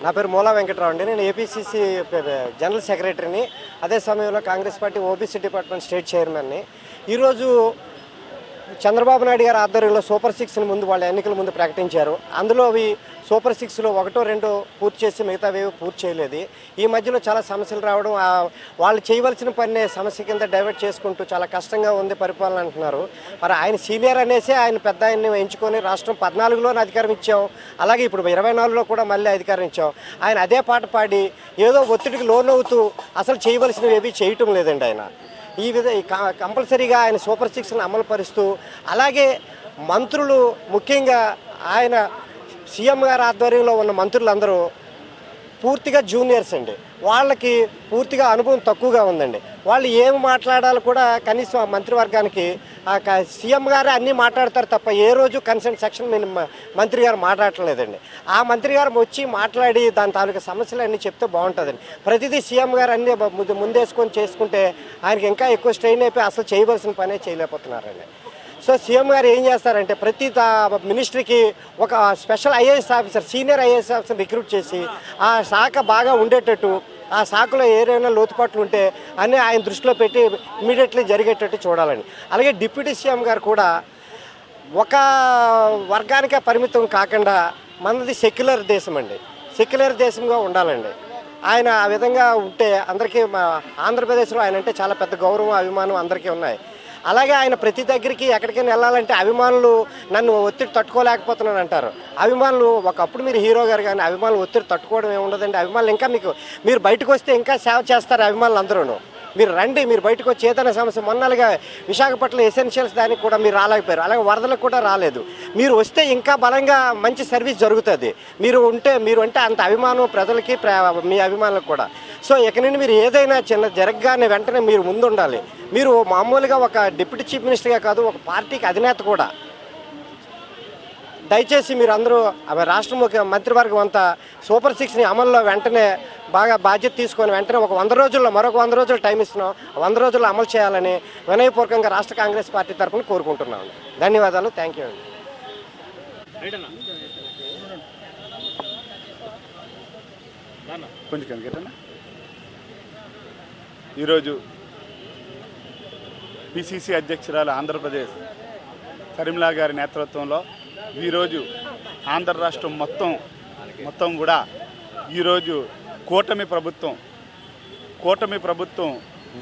నా పేరు మూలా వెంకటరావు అండి. నేను ఏపీసీసీ జనరల్ సెక్రటరీని, అదే సమయంలో Congress party OBC department state చైర్మన్ని. ఈరోజు చంద్రబాబు నాయుడు గారి ఆధ్వర్యంలో సూపర్ సిక్స్ని ముందు వాళ్ళ ఎన్నికల ముందు ప్రకటించారు. అందులో అవి సూపర్ సిక్స్లో 1, 2 పూర్తి చేసి మిగతావి పూర్తి చేయలేదు. ఈ మధ్యలో చాలా సమస్యలు రావడం, వాళ్ళు చేయవలసిన పని సమస్య కింద డైవర్ట్ చేసుకుంటూ చాలా కష్టంగా ఉంది పరిపాలన అంటున్నారు. మరి ఆయన సీనియర్ అనేసి ఆయన పెద్ద ఆయన్ని ఎంచుకొని రాష్ట్రం 14లోనే అధికారం ఇచ్చాం, అలాగే ఇప్పుడు 24లో కూడా మళ్ళీ అధికారం ఇచ్చాం. ఆయన అదే పాట పాడి ఏదో ఒత్తిడికి లోనవుతూ అసలు చేయవలసినవి ఏవి చేయటం లేదండి. ఆయన ఈ కంపల్సరీగా ఆయన సూపర్ సిక్స్ని అమలు పరుస్తూ, అలాగే మంత్రులు ముఖ్యంగా ఆయన సీఎం గారి ఆధ్వర్యంలో ఉన్న మంత్రులందరూ పూర్తిగా జూనియర్స్ అండి. వాళ్ళకి పూర్తిగా అనుభవం తక్కువగా ఉందండి. వాళ్ళు ఏమి మాట్లాడాలి కూడా కనీసం ఆ మంత్రివర్గానికి సీఎం గారే అన్నీ మాట్లాడతారు తప్ప ఏ రోజు కన్సర్న్ సెక్షన్ మంత్రి గారు మాట్లాడలేదండి. ఆ మంత్రి గారు వచ్చి మాట్లాడి దాని తాలూకా సమస్యలు అన్నీ చెప్తే బాగుంటుందండి. ప్రతిదీ సీఎం గారు అన్నీ ముందేసుకొని చేసుకుంటే ఆయనకి ఇంకా ఎక్కువ స్ట్రెయిన్ అయిపోయి అసలు చేయవలసిన పనే చేయలేకపోతున్నారండి. సో సీఎం గారు ఏం చేస్తారంటే ప్రతి మినిస్ట్రీకి ఒక special IAS officer, senior IAS officer recruit చేసి ఆ శాఖ బాగా ఉండేటట్టు, ఆ శాఖలో ఏదైనా లోతుపాట్లు ఉంటే అన్నీ ఆయన దృష్టిలో పెట్టి ఇమీడియట్లీ జరిగేటట్టు చూడాలండి. అలాగే డిప్యూటీ సీఎం గారు కూడా ఒక వర్గానికే పరిమితం కాకుండా మనది సెక్యులర్ దేశం అండి, సెక్యులర్ దేశంగా ఉండాలండి. ఆయన ఆ విధంగా ఉంటే అందరికీ ఆంధ్రప్రదేశ్లో ఆయన అంటే చాలా పెద్ద గౌరవం, అభిమానం అందరికీ ఉన్నాయి. అలాగే ఆయన ప్రతి దగ్గరికి ఎక్కడికైనా వెళ్ళాలంటే అభిమానులు నన్ను ఒత్తిడి తట్టుకోలేకపోతున్నాను అంటారు. అభిమానులు ఒకప్పుడు మీరు హీరో గారు, కానీ అభిమానులు ఒత్తిడి తట్టుకోవడం ఏముండదండి. అభిమానులు ఇంకా మీరు బయటకు వస్తే ఇంకా సేవ చేస్తారు అభిమానులు అందరూ. మీరు రండి, మీరు బయటకు వచ్చి ఏదైనా సమస్య, మొన్నలుగా విశాఖపట్నం ఎసెన్షియల్స్ దానికి కూడా మీరు రాలేకపోయారు, అలాగే వరదలకు కూడా రాలేదు. మీరు వస్తే ఇంకా బలంగా మంచి సర్వీస్ జరుగుతుంది. మీరు అంటే అంత అభిమానం ప్రజలకి, మీ అభిమానులకు కూడా. సో ఇక నుండి మీరు ఏదైనా చిన్న జరగగానే వెంటనే మీరు ముందు ఉండాలి. మీరు మామూలుగా ఒక డిప్యూటీ చీఫ్ మినిస్టర్గా కాదు, ఒక పార్టీకి అధినేత కూడా. దయచేసి మీరు అందరూ రాష్ట్ర మంత్రివర్గం అంతా సూపర్ సిక్స్ని అమల్లో వెంటనే బాగా బాధ్యత తీసుకొని వెంటనే ఒక 100 రోజుల్లో, మరొక 100 రోజులు టైం ఇస్తున్నాం, 100 రోజుల్లో అమలు చేయాలని వినయపూర్వకంగా రాష్ట్ర కాంగ్రెస్ పార్టీ తరఫున కోరుకుంటున్నాను. ధన్యవాదాలు. థ్యాంక్ యూ అండి. ఈరోజు పిసిసి అధ్యక్షురాలు ఆంధ్రప్రదేశ్ షర్మిలా గారి నేతృత్వంలో ఈరోజు ఆంధ్ర రాష్ట్రం మొత్తం కూడా ఈరోజు కూటమి ప్రభుత్వం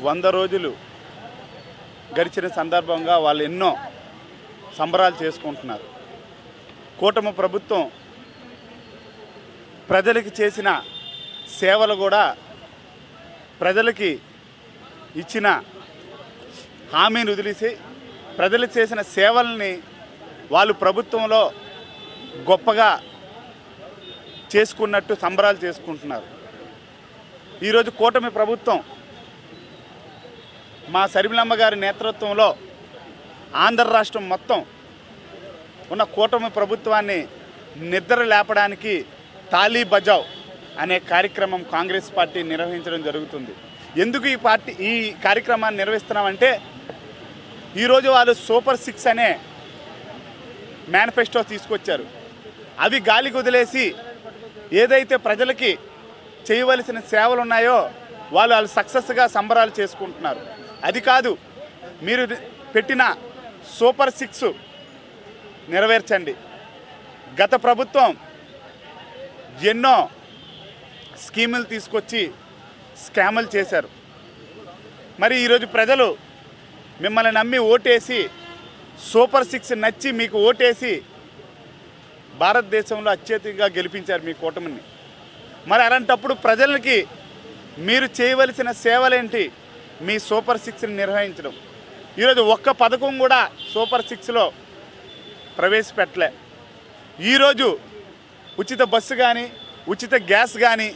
100 రోజులు గడిచిన సందర్భంగా వాళ్ళు ఎన్నో సంబరాలు చేసుకుంటున్నారు. కూటమి ప్రభుత్వం ప్రజలకి చేసిన సేవలు కూడా, ప్రజలకి ఇచ్చిన హామీని వదిలేసి ప్రజలకు చేసిన సేవల్ని వాళ్ళు ప్రభుత్వంలో గొప్పగా చేసుకున్నట్టు సంబరాలు చేసుకుంటున్నారు. ఈరోజు కూటమి ప్రభుత్వం మా షర్మిలమ్మ గారి నేతృత్వంలో ఆంధ్ర రాష్ట్రం మొత్తం ఉన్న కూటమి ప్రభుత్వాన్ని నిద్ర లేపడానికి తాళీ బజావ్ అనే కార్యక్రమం కాంగ్రెస్ పార్టీ నిర్వహించడం జరుగుతుంది. ఎందుకు ఈ కార్యక్రమాన్ని నిర్వహిస్తున్నామంటే ఈరోజు వాళ్ళు సూపర్ 6 అనే మేనిఫెస్టో తీసుకొచ్చారు. అవి గాలికి వదిలేసి ఏదైతే ప్రజలకి చేయవలసిన సేవలు ఉన్నాయో వాళ్ళు సక్సెస్గా సంబరాలు చేసుకుంటున్నారు. అది కాదు, మీరు పెట్టిన సూపర్ 6 నెరవేర్చండి. గత ప్రభుత్వం ఎన్నో స్కీములు తీసుకొచ్చి స్కాములు చేశారు. మరి ఈరోజు ప్రజలు మిమ్మల్ని నమ్మి ఓటేసి సూపర్ 6 నచ్చి మీకు ఓటేసి భారతదేశంలో అత్యధికంగా గెలిపించారు మీ కూటమిని. మరి అలాంటప్పుడు ప్రజలకి మీరు చేయవలసిన సేవలేంటి? మీ సూపర్ 6ని నిర్వహించడం. ఈరోజు ఒక్క పథకం కూడా సూపర్ 6లో ప్రవేశపెట్టలే. ఈరోజు ఉచిత బస్సు కానీ ఉచిత గ్యాస్ కానీ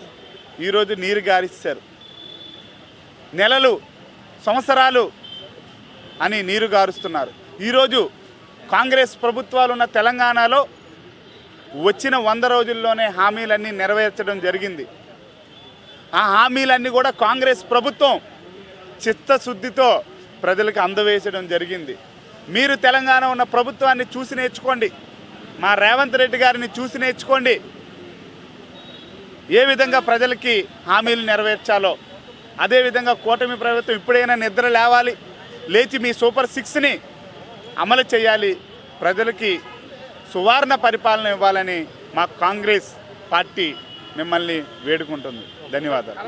ఈరోజు నీరు గారిస్తారు. నెలలు సంవత్సరాలు అని నీరు గారుస్తున్నారు. ఈరోజు కాంగ్రెస్ ప్రభుత్వాలు ఉన్న తెలంగాణలో వచ్చిన 100 రోజుల్లోనే హామీలన్నీ నెరవేర్చడం జరిగింది. ఆ హామీలన్నీ కూడా కాంగ్రెస్ ప్రభుత్వం చిత్తశుద్ధితో ప్రజలకు అందవేయడం జరిగింది. మీరు తెలంగాణ ఉన్న ప్రభుత్వాన్ని చూసి నేర్చుకోండి. మా రేవంత్ రెడ్డి గారిని చూసి నేర్చుకోండి. ఏ విధంగా ప్రజలకి హామీలు నెరవేర్చాలో అదేవిధంగా కూటమి ప్రభుత్వం ఇప్పుడైనా నిద్ర లేవాలి, లేచి మీ సూపర్ 6ని అమలు చేయాలి, ప్రజలకి సువర్ణ పరిపాలన ఇవ్వాలని మా కాంగ్రెస్ పార్టీ మిమ్మల్ని వేడుకుంటుంది. ధన్యవాదాలు.